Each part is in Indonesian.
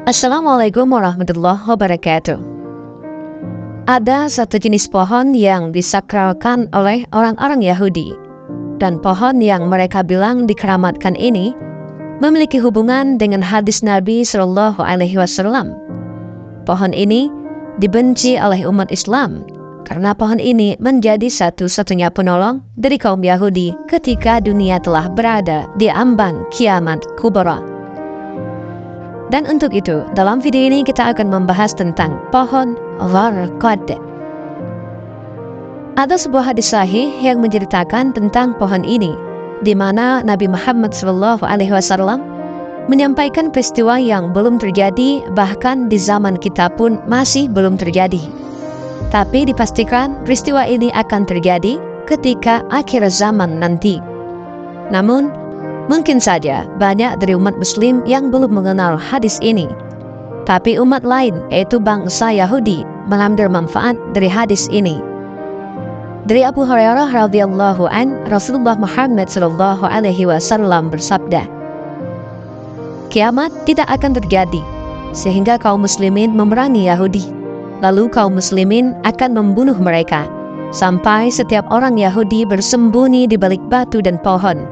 Assalamualaikum warahmatullahi wabarakatuh. Ada satu jenis pohon yang disakralkan oleh orang-orang Yahudi, dan pohon yang mereka bilang dikeramatkan ini memiliki hubungan dengan hadis Nabi Shallallahu Alaihi Wasallam. Pohon ini dibenci oleh umat Islam karena pohon ini menjadi satu-satunya penolong dari kaum Yahudi ketika dunia telah berada di ambang kiamat kubra. Dan untuk itu, dalam video ini kita akan membahas tentang pohon Gharqad. Ada sebuah hadis sahih yang menceritakan tentang pohon ini, di mana Nabi Muhammad SAW menyampaikan peristiwa yang belum terjadi, bahkan di zaman kita pun masih belum terjadi. Tapi dipastikan peristiwa ini akan terjadi ketika akhir zaman nanti. Namun, mungkin saja banyak dari umat muslim yang belum mengenal hadis ini. Tapi umat lain, yaitu bangsa Yahudi, mengambil manfaat dari hadis ini. Dari Abu Hurairah radhiyallahu an, Rasulullah Muhammad sallallahu alaihi wasallam bersabda, "Kiamat tidak akan terjadi sehingga kaum muslimin memerangi Yahudi. Lalu kaum muslimin akan membunuh mereka sampai setiap orang Yahudi bersembunyi di balik batu dan pohon.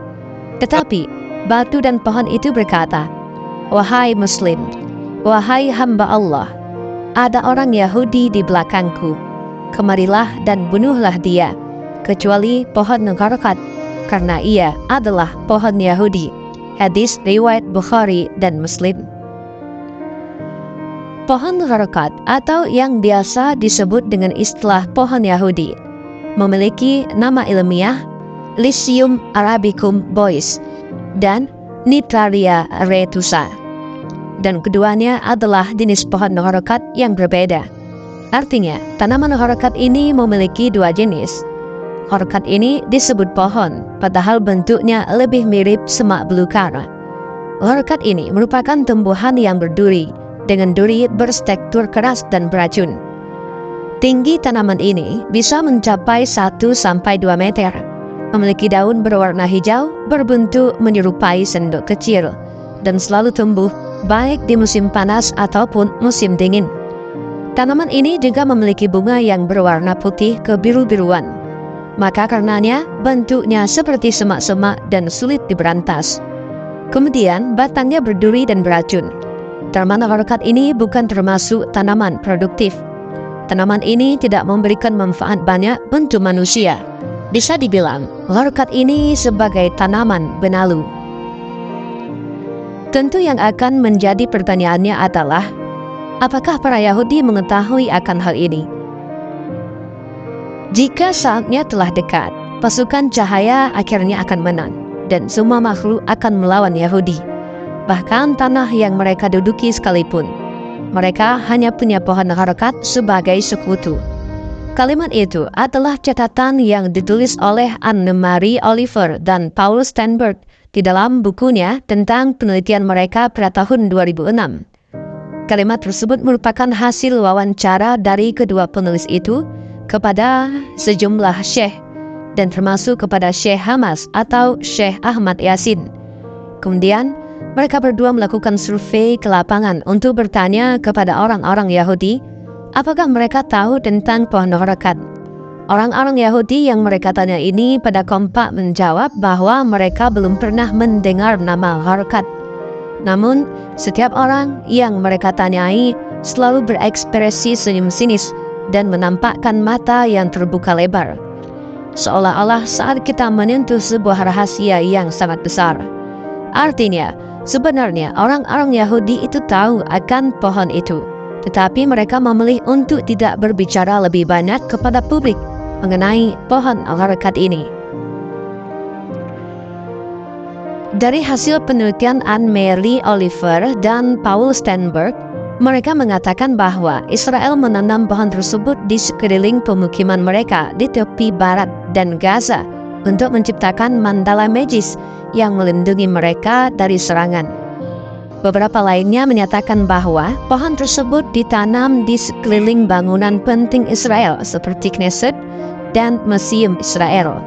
Tetapi batu dan pohon itu berkata, 'Wahai Muslim, wahai hamba Allah, ada orang Yahudi di belakangku. Kemarilah dan bunuhlah dia, kecuali pohon Gharqad, karena ia adalah pohon Yahudi.'" Hadis riwayat Bukhari dan Muslim. Pohon Gharqad, atau yang biasa disebut dengan istilah pohon Yahudi, memiliki nama ilmiah Lycium arabicum bois dan Nitraria retusa, dan keduanya adalah jenis pohon Gharqad yang berbeda. Artinya, tanaman Gharqad ini memiliki dua jenis. Gharqad ini disebut pohon, padahal bentuknya lebih mirip semak belukar. Gharqad ini merupakan tumbuhan yang berduri, dengan duri bertekstur keras dan beracun. Tinggi tanaman ini bisa mencapai 1-2 meter. Memiliki daun berwarna hijau, berbentuk menyerupai sendok kecil, dan selalu tumbuh baik di musim panas ataupun musim dingin. Tanaman ini juga memiliki bunga yang berwarna putih kebiru-biruan. Maka karenanya bentuknya seperti semak-semak dan sulit diberantas. Kemudian batangnya berduri dan beracun. Tanaman Gharqad ini bukan termasuk tanaman produktif. Tanaman ini tidak memberikan manfaat banyak untuk manusia. Bisa dibilang, Gharqad ini sebagai tanaman benalu. Tentu yang akan menjadi pertanyaannya adalah, apakah para Yahudi mengetahui akan hal ini? Jika saatnya telah dekat, pasukan cahaya akhirnya akan menang, dan semua makhluk akan melawan Yahudi. Bahkan tanah yang mereka duduki sekalipun, mereka hanya punya pohon Gharqad sebagai sekutu. Kalimat itu adalah catatan yang ditulis oleh Anne-Marie Oliver dan Paul Steinberg di dalam bukunya tentang penelitian mereka pada tahun 2006. Kalimat tersebut merupakan hasil wawancara dari kedua penulis itu kepada sejumlah syekh, dan termasuk kepada Syekh Hamas atau Syekh Ahmad Yasin. Kemudian, mereka berdua melakukan survei ke lapangan untuk bertanya kepada orang-orang Yahudi, apakah mereka tahu tentang pohon Gharqad. Orang-orang Yahudi yang mereka tanya ini pada kompak menjawab bahwa mereka belum pernah mendengar nama Gharqad. Namun, setiap orang yang mereka tanyai selalu berekspresi senyum sinis dan menampakkan mata yang terbuka lebar, seolah-olah saat kita menyentuh sebuah rahasia yang sangat besar. Artinya, sebenarnya orang-orang Yahudi itu tahu akan pohon itu, tetapi mereka memilih untuk tidak berbicara lebih banyak kepada publik mengenai pohon Gharqad ini. Dari hasil penelitian Anne-Marie Oliver dan Paul Steinberg, mereka mengatakan bahwa Israel menanam pohon tersebut di sekeliling pemukiman mereka di tepi barat dan Gaza untuk menciptakan mandala magis yang melindungi mereka dari serangan. Beberapa lainnya menyatakan bahwa pohon tersebut ditanam di sekeliling bangunan penting Israel seperti Knesset dan Museum Israel.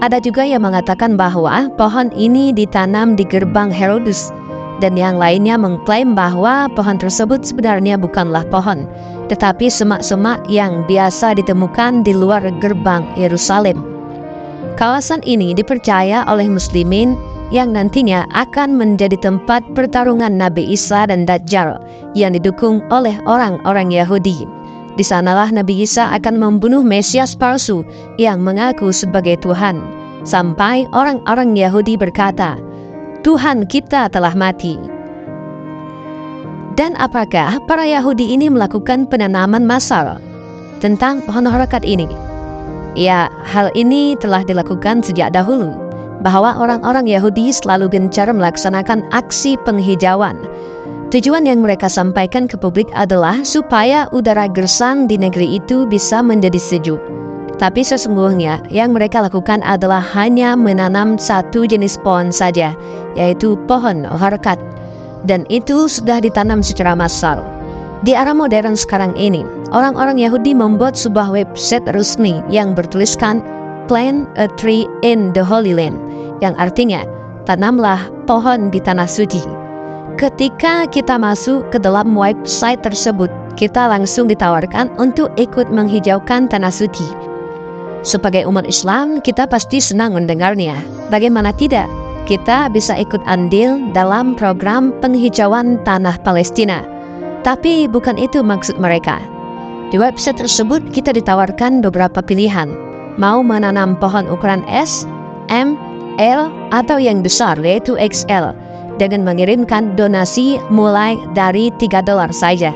Ada juga yang mengatakan bahwa pohon ini ditanam di gerbang Herodes dan yang lainnya mengklaim bahwa pohon tersebut sebenarnya bukanlah pohon, tetapi semak-semak yang biasa ditemukan di luar gerbang Yerusalem. Kawasan ini dipercaya oleh muslimin yang nantinya akan menjadi tempat pertarungan Nabi Isa dan Dajjal yang didukung oleh orang-orang Yahudi. Di sanalah Nabi Isa akan membunuh Mesias palsu yang mengaku sebagai Tuhan, sampai orang-orang Yahudi berkata, "Tuhan kita telah mati." Dan apakah para Yahudi ini melakukan penanaman massal tentang pohon harakat ini? Ya, hal ini telah dilakukan sejak dahulu, bahwa orang-orang Yahudi selalu gencar melaksanakan aksi penghijauan. Tujuan yang mereka sampaikan ke publik adalah supaya udara gersang di negeri itu bisa menjadi sejuk. Tapi sesungguhnya yang mereka lakukan adalah hanya menanam satu jenis pohon saja, yaitu pohon harakat. Dan itu sudah ditanam secara massal. Di era modern sekarang ini, orang-orang Yahudi membuat sebuah website resmi yang bertuliskan "Plant a tree in the Holy Land", yang artinya tanamlah pohon di tanah suci. Ketika kita masuk ke dalam website tersebut, kita langsung ditawarkan untuk ikut menghijaukan tanah suci. Sebagai umat Islam, kita pasti senang mendengarnya. Bagaimana tidak? Kita bisa ikut andil dalam program penghijauan tanah Palestina. Tapi bukan itu maksud mereka. Di website tersebut kita ditawarkan beberapa pilihan. Mau menanam pohon ukuran S, M, L, atau yang besar yaitu XL, dengan mengirimkan donasi mulai dari $3 saja.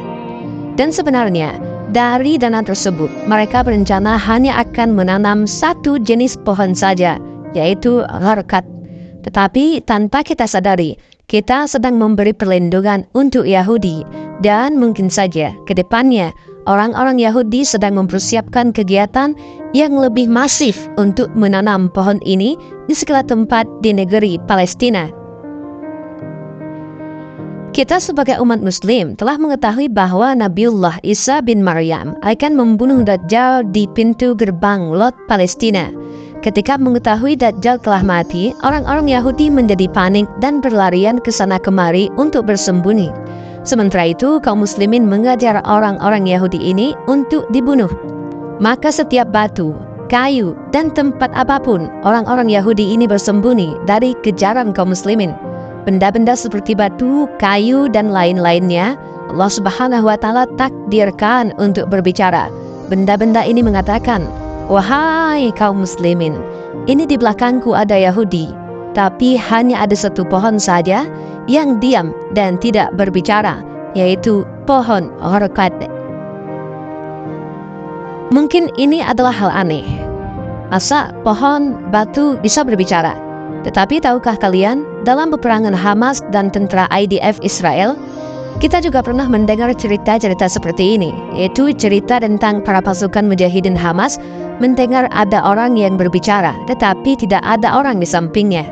Dan sebenarnya, dari dana tersebut, mereka berencana hanya akan menanam satu jenis pohon saja, yaitu harakat. Tetapi tanpa kita sadari, kita sedang memberi perlindungan untuk Yahudi, dan mungkin saja ke depannya orang-orang Yahudi sedang mempersiapkan kegiatan yang lebih masif untuk menanam pohon ini di segala tempat di negeri Palestina. Kita sebagai umat muslim telah mengetahui bahwa Nabiullah Isa bin Maryam akan membunuh Dajjal di pintu gerbang Lot Palestina. Ketika mengetahui Dajjal telah mati, orang-orang Yahudi menjadi panik dan berlarian ke sana kemari untuk bersembunyi. Sementara itu, kaum muslimin mengajar orang-orang Yahudi ini untuk dibunuh. Maka setiap batu, kayu, dan tempat apapun, orang-orang Yahudi ini bersembunyi dari kejaran kaum muslimin. Benda-benda seperti batu, kayu, dan lain-lainnya, Allah Subhanahu wa Ta'ala takdirkan untuk berbicara. Benda-benda ini mengatakan, "Wahai kaum muslimin, ini di belakangku ada Yahudi, tapi hanya ada satu pohon saja yang diam dan tidak berbicara, yaitu pohon harakat." Mungkin ini adalah hal aneh. Masa pohon batu bisa berbicara? Tetapi tahukah kalian, dalam peperangan Hamas dan tentara IDF Israel, kita juga pernah mendengar cerita-cerita seperti ini, yaitu cerita tentang para pasukan mujahidin Hamas mendengar ada orang yang berbicara, tetapi tidak ada orang di sampingnya.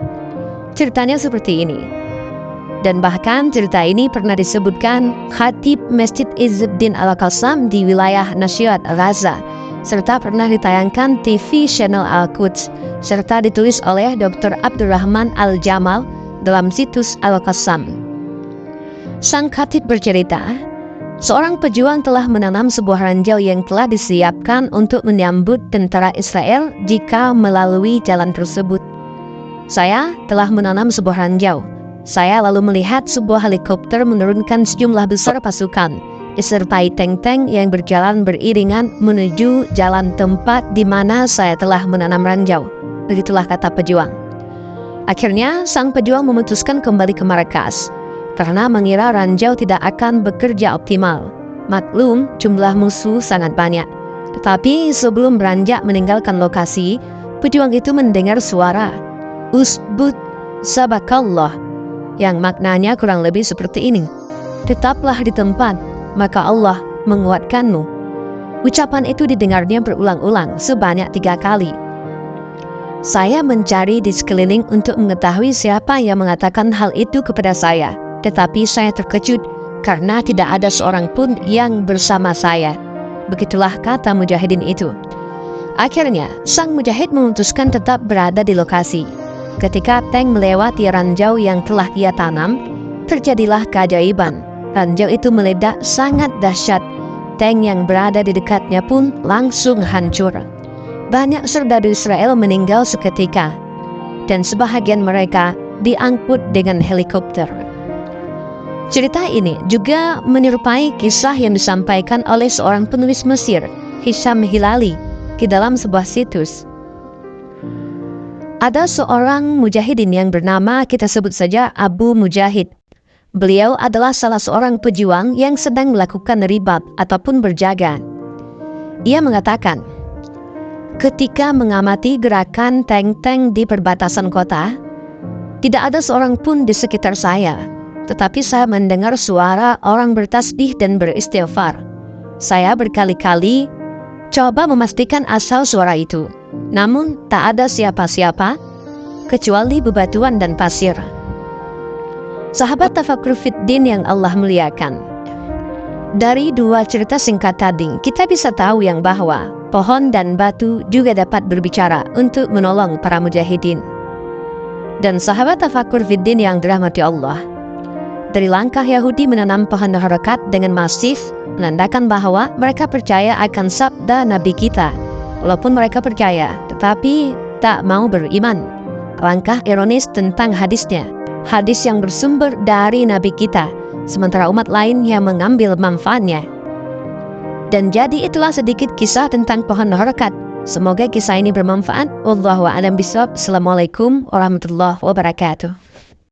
Ceritanya seperti ini. Dan bahkan cerita ini pernah disebutkan Khatib Masjid Izzuddin Al-Qassam di wilayah Nasihat Gaza, serta pernah ditayangkan TV channel Al-Quds, serta ditulis oleh Dr. Abdurrahman Al-Jamal dalam situs Al-Qassam. Sang khatib bercerita, seorang pejuang telah menanam sebuah ranjau yang telah disiapkan untuk menyambut tentara Israel jika melalui jalan tersebut. Saya telah menanam sebuah ranjau. Saya lalu melihat sebuah helikopter menurunkan sejumlah besar pasukan, disertai tank-tank yang berjalan beriringan menuju jalan tempat di mana saya telah menanam ranjau. Begitulah kata pejuang. Akhirnya, sang pejuang memutuskan kembali ke markas, karena mengira ranjau tidak akan bekerja optimal. Maklum, jumlah musuh sangat banyak. Tetapi sebelum beranjak meninggalkan lokasi, pejuang itu mendengar suara, "Usbut sabakallah," yang maknanya kurang lebih seperti ini, "Tetaplah di tempat, maka Allah menguatkanmu." Ucapan itu didengarnya berulang-ulang sebanyak 3 kali. Saya mencari di sekeliling untuk mengetahui siapa yang mengatakan hal itu kepada saya. Tetapi saya terkejut karena tidak ada seorang pun yang bersama saya. Begitulah kata mujahidin itu. Akhirnya, sang mujahid memutuskan tetap berada di lokasi. Ketika tank melewati ranjau yang telah ia tanam, terjadilah keajaiban. Ranjau itu meledak sangat dahsyat. Tank yang berada di dekatnya pun langsung hancur. Banyak serdadu Israel meninggal seketika, dan sebahagian mereka diangkut dengan helikopter. Cerita ini juga menyerupai kisah yang disampaikan oleh seorang penulis Mesir, Hisham Hilali, di dalam sebuah situs. Ada seorang mujahidin yang bernama, kita sebut saja Abu Mujahid. Beliau adalah salah seorang pejuang yang sedang melakukan ribat ataupun berjaga. Ia mengatakan, ketika mengamati gerakan tank-tank di perbatasan kota, tidak ada seorang pun di sekitar saya, tetapi saya mendengar suara orang bertasbih dan beristighfar. Saya berkali-kali coba memastikan asal suara itu, namun tak ada siapa-siapa kecuali bebatuan dan pasir. Sahabat Tafakkur Fiddin yang Allah muliakan, dari dua cerita singkat tadi, kita bisa tahu yang bahwa pohon dan batu juga dapat berbicara untuk menolong para mujahidin. Dan sahabat Tafakkur Fiddin yang dirahmati Allah, dari langkah Yahudi menanam pohon harokat dengan masif, menandakan bahwa mereka percaya akan sabda Nabi kita. Walaupun mereka percaya, tetapi tak mau beriman. Langkah ironis tentang hadisnya, hadis yang bersumber dari Nabi kita, sementara umat lain yang mengambil manfaatnya. Dan jadi itulah sedikit kisah tentang pohon harokat. Semoga kisah ini bermanfaat. Wallahu a'lam bishawab. Assalamualaikum warahmatullahi wabarakatuh.